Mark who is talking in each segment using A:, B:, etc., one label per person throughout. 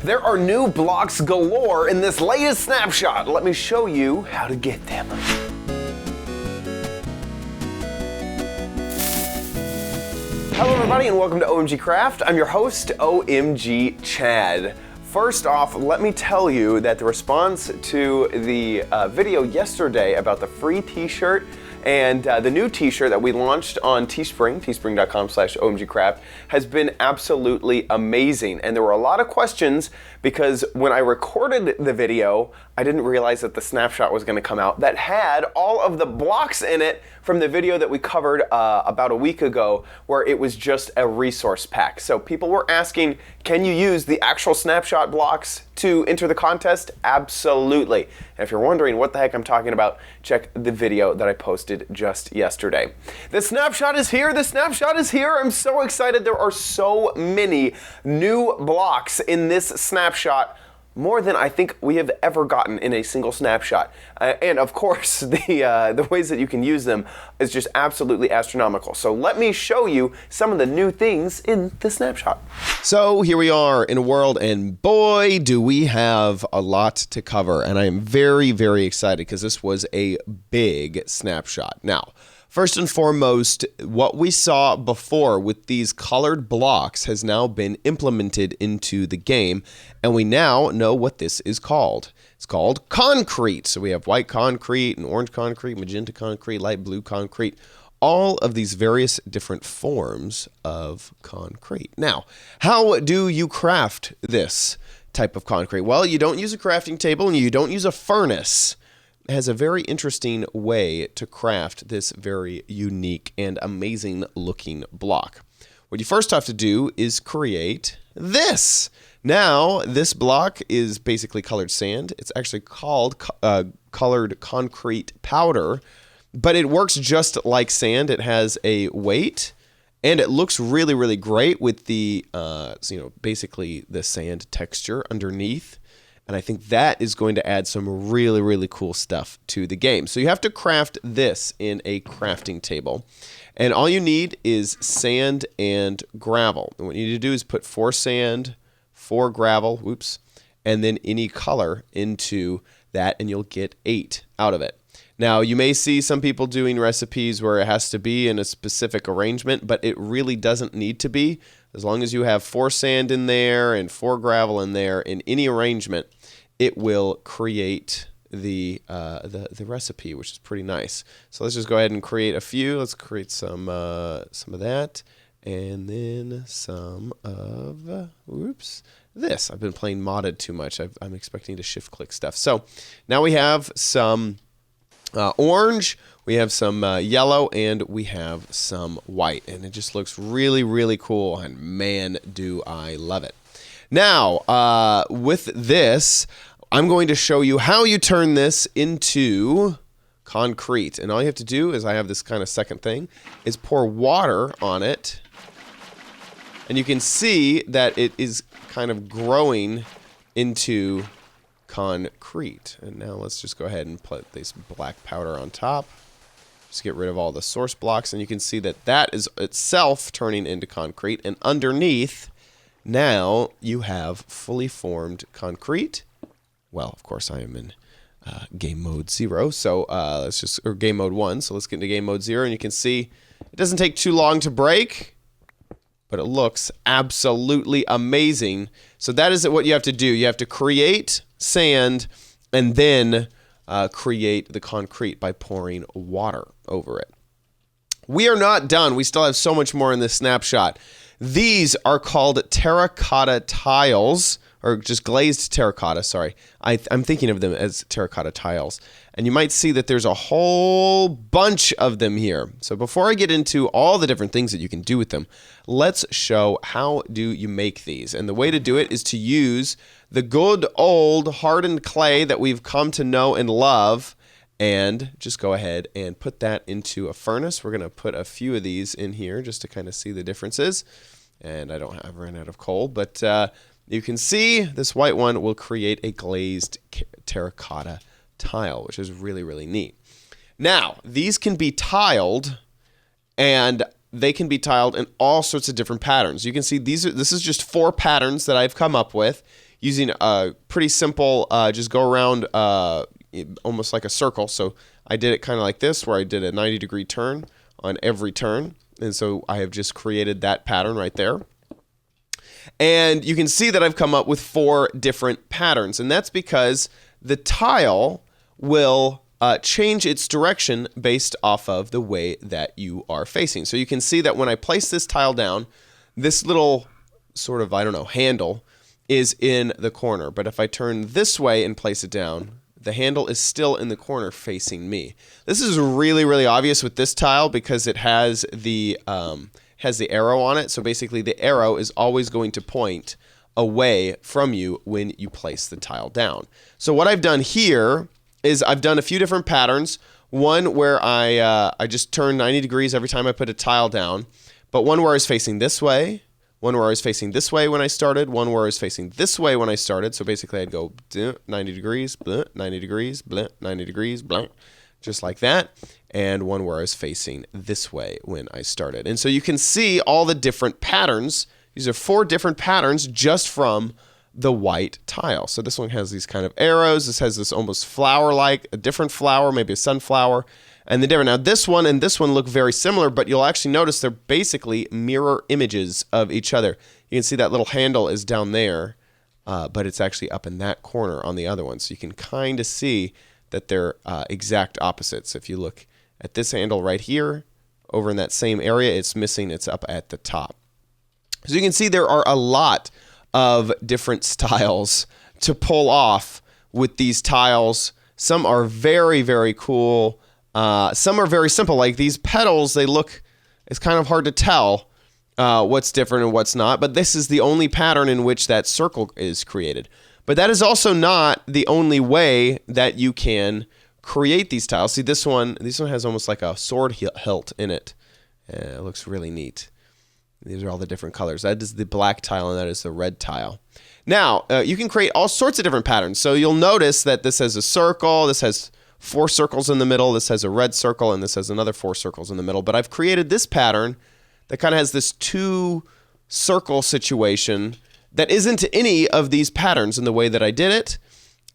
A: There are new blocks galore in this latest snapshot. Let me show you how to get them. Hello everybody and welcome to OMGcraft. I'm your host, OMG Chad. First off, let me tell you that the response to the video yesterday about the free t-shirt and the new t-shirt that we launched on Teespring, teespring.com/OMGcraft, has been absolutely amazing. And there were a lot of questions because when I recorded the video, I didn't realize that the snapshot was gonna come out that had all of the blocks in it from the video that we covered about a week ago, where it was just a resource pack. So people were asking, can you use the actual snapshot blocks to enter the contest? Absolutely. And if you're wondering what the heck I'm talking about, check the video that I posted just yesterday. The snapshot is here, the snapshot is here. I'm so excited. There are so many new blocks in this snapshot, more than I think we have ever gotten in a single snapshot. And of course, the ways that you can use them is just absolutely astronomical. So let me show you some of the new things in the snapshot. So here we are in a world, and boy, do we have a lot to cover. And I am very, very excited because this was a big snapshot. Now, first and foremost, what we saw before with these colored blocks has now been implemented into the game, and we now know what this is called. It's called concrete. So we have white concrete and orange concrete, magenta concrete, light blue concrete, all of these various different forms of concrete. Now, how do you craft this type of concrete? Well, you don't use a crafting table and you don't use a furnace. Has a very interesting way to craft this very unique and amazing looking block. What you first have to do is create this. Now, this block is basically colored sand. It's actually called colored concrete powder, but it works just like sand. It has a weight, and it looks really, really great with the, basically the sand texture underneath. And I think that is going to add some really, really cool stuff to the game. So you have to craft this in a crafting table. And all you need is sand and gravel. And what you need to do is put 4 sand, 4 gravel, and then any color into that, and you'll get 8 out of it. Now, you may see some people doing recipes where it has to be in a specific arrangement, but it really doesn't need to be. As long as you have 4 sand in there and 4 gravel in there in any arrangement, it will create the recipe, which is pretty nice. So let's just go ahead and create a few. Let's create some of that, and then some of this. I've been playing modded too much. I'm expecting to shift click stuff. So now we have some orange, we have some yellow, and we have some white, and it just looks really, really cool, and man, do I love it. Now, with this, I'm going to show you how you turn this into concrete, and all you have to do is, I have this kind of second thing, is pour water on it, and you can see that it is kind of growing into concrete. And now let's just go ahead and put this black powder on top. Just get rid of all the source blocks, and you can see that that is itself turning into concrete, and underneath now you have fully formed concrete. Well, of course I am in game mode 0, so or game mode 1, so let's get into game mode 0, and you can see it doesn't take too long to break, but it looks absolutely amazing. So that is what you have to do. You have to create sand and then create the concrete by pouring water over it. We are not done. We still have so much more in this snapshot. These are called terracotta tiles, or just glazed terracotta, sorry. I'm thinking of them as terracotta tiles. And you might see that there's a whole bunch of them here. So before I get into all the different things that you can do with them, let's show how do you make these. And the way to do it is to use the good old hardened clay that we've come to know and love, and just go ahead and put that into a furnace. We're going to put a few of these in here just to kind of see the differences. And I've ran out of coal, but you can see this white one will create a glazed terracotta tile, which is really, really neat. Now, these can be tiled, and they can be tiled in all sorts of different patterns. You can see this is just 4 patterns that I've come up with. using a pretty simple, just go around almost like a circle. So I did it kind of like this, where I did a 90-degree turn on every turn. And so I have just created that pattern right there. And you can see that I've come up with 4 different patterns. And that's because the tile will change its direction based off of the way that you are facing. So you can see that when I place this tile down, this little sort of, I don't know, handle is in the corner. But if I turn this way and place it down, the handle is still in the corner facing me. This is really, really obvious with this tile because it has the arrow on it. So basically the arrow is always going to point away from you when you place the tile down. So what I've done here is I've done a few different patterns. One where I just turn 90 degrees every time I put a tile down, but one where I was facing this way, one where I was facing this way when I started, one where I was facing this way when I started. So basically I'd go 90 degrees, blah, 90 degrees, blah, 90 degrees, blah, just like that. And one where I was facing this way when I started. And so you can see all the different patterns. These are 4 different patterns just from the white tile. So this one has these kind of arrows. This has this almost flower-like, a different flower, maybe a sunflower. And the different. Now this one and this one look very similar, but you'll actually notice they're basically mirror images of each other. You can see that little handle is down there, but it's actually up in that corner on the other one. So you can kind of see that they're exact opposites. If you look at this handle right here, over in that same area, it's missing, it's up at the top. So you can see there are a lot of different styles to pull off with these tiles. Some are very, very cool. Some are very simple, like these petals, it's kind of hard to tell what's different and what's not, but this is the only pattern in which that circle is created. But that is also not the only way that you can create these tiles. See, this one has almost like a sword hilt in it. It looks really neat. These are all the different colors. That is the black tile and that is the red tile. Now, you can create all sorts of different patterns. So you'll notice that this has a circle, this has 4 circles in the middle, this has a red circle, and this has another 4 circles in the middle. But I've created this pattern that kind of has this 2-circle situation that isn't any of these patterns, and the way that I did it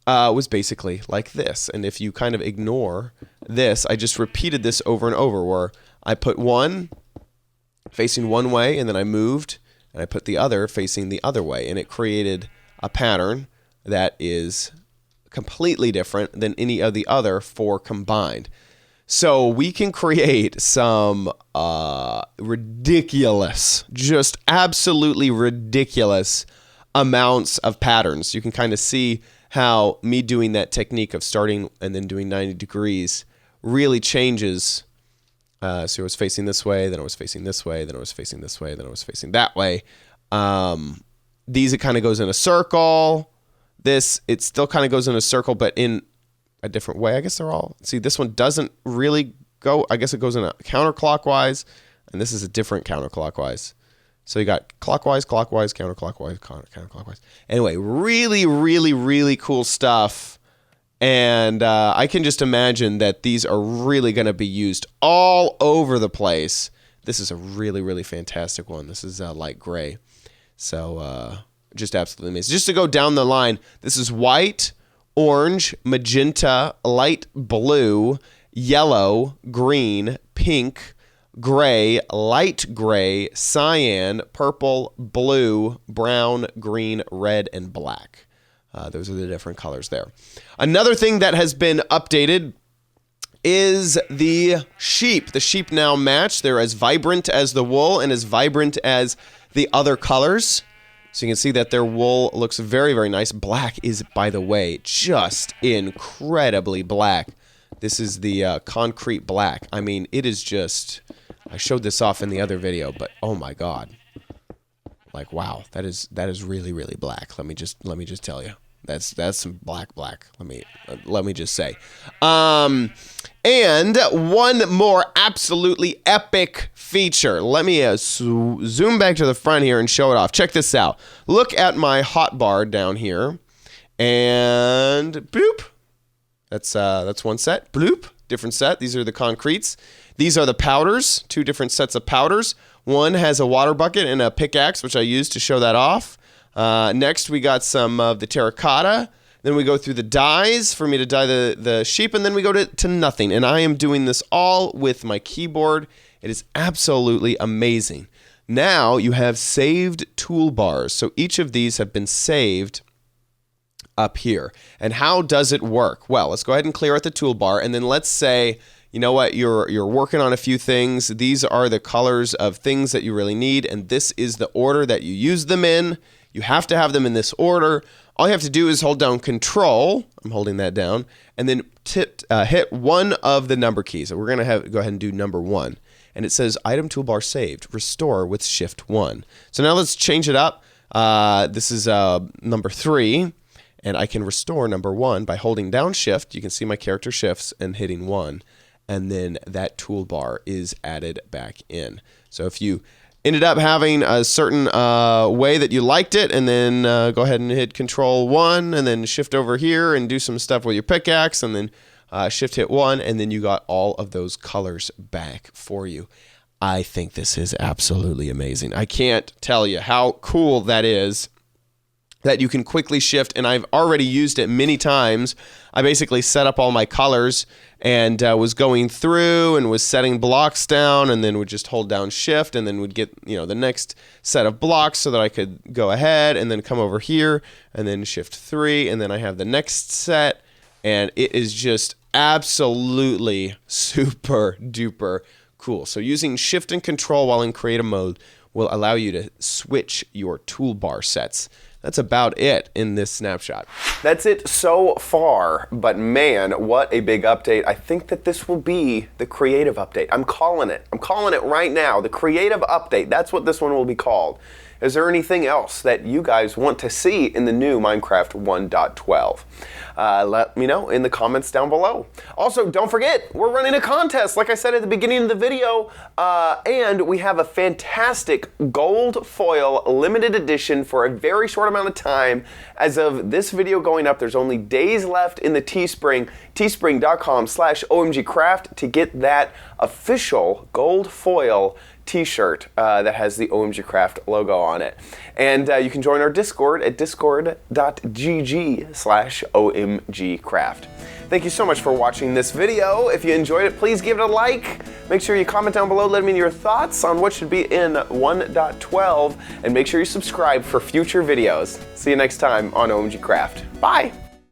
A: was basically like this. And if you kind of ignore this, I just repeated this over and over, where I put one facing one way, and then I moved, and I put the other facing the other way, and it created a pattern that is completely different than any of the other 4 combined. So we can create some ridiculous, just absolutely ridiculous amounts of patterns. You can kind of see how me doing that technique of starting and then doing 90 degrees really changes. So I was facing this way, then I was facing this way, then I was facing this way, then I was facing that way. These, it kind of goes in a circle. This, it still kind of goes in a circle, but in a different way. I guess they're all, see, this one doesn't really go, I guess it goes in a counterclockwise, and this is a different counterclockwise. So you got clockwise, clockwise, counterclockwise, counterclockwise. Anyway, really, really, really cool stuff. And I can just imagine that these are really going to be used all over the place. This is a really, really fantastic one. This is light gray. So just absolutely amazing. Just to go down the line, this is white, orange, magenta, light blue, yellow, green, pink, gray, light gray, cyan, purple, blue, brown, green, red, and black. Those are the different colors there. Another thing that has been updated is the sheep. The sheep now match. They're as vibrant as the wool and as vibrant as the other colors. So you can see that their wool looks very, very nice. Black is, by the way, just incredibly black. This is the concrete black. I mean, it is just, I showed this off in the other video, but oh my God. Like, wow, that is really, really black. Let me just tell you. That's some black. Let me just say. And one more absolutely epic feature. Let me zoom back to the front here and show it off. Check this out. Look at my hotbar down here, and boop. That's one set. Bloop, different set. These are the concretes. These are the powders. 2 different sets of powders. One has a water bucket and a pickaxe, which I used to show that off. Next, we got some of the terracotta. Then we go through the dyes for me to dye the sheep, and then we go to nothing. And I am doing this all with my keyboard. It is absolutely amazing. Now you have saved toolbars. So each of these have been saved up here. And how does it work? Well, let's go ahead and clear out the toolbar, and then let's say, you know what, you're working on a few things. These are the colors of things that you really need, and this is the order that you use them in. You have to have them in this order. All you have to do is hold down Control, I'm holding that down, and then hit one of the number keys. So we're going to go ahead and do number 1. And it says Item Toolbar Saved, Restore with Shift 1. So now let's change it up. This is number 3, and I can restore number 1 by holding down Shift. You can see my character shifts and hitting 1. And then that toolbar is added back in. So if you ended up having a certain way that you liked it, and then go ahead and hit Control 1, and then shift over here and do some stuff with your pickaxe, and then shift hit 1, and then you got all of those colors back for you. I think this is absolutely amazing. I can't tell you how cool that is, that you can quickly shift, and I've already used it many times. I basically set up all my colors and was going through and was setting blocks down, and then would just hold down Shift, and then would get, you know, the next set of blocks so that I could go ahead and then come over here and then Shift 3, and then I have the next set, and it is just absolutely super duper cool. So using Shift and Control while in creative mode will allow you to switch your toolbar sets. That's about it in this snapshot. That's it so far, but man, what a big update. I think that this will be the creative update. I'm calling it. I'm calling it right now. The creative update. That's what this one will be called. Is there anything else that you guys want to see in the new Minecraft 1.12? Let me know in the comments down below. Also, don't forget, we're running a contest, like I said at the beginning of the video, and we have a fantastic gold foil limited edition for a very short amount of time. As of this video going up, there's only days left in the Teespring, teespring.com/OMGcraft to get that official gold foil t-shirt that has the OMGcraft logo on it. And you can join our Discord at discord.gg/OMGcraft. Thank you so much for watching this video. If you enjoyed it, please give it a like. Make sure you comment down below, let me know your thoughts on what should be in 1.12, and make sure you subscribe for future videos. See you next time on OMGcraft. Bye!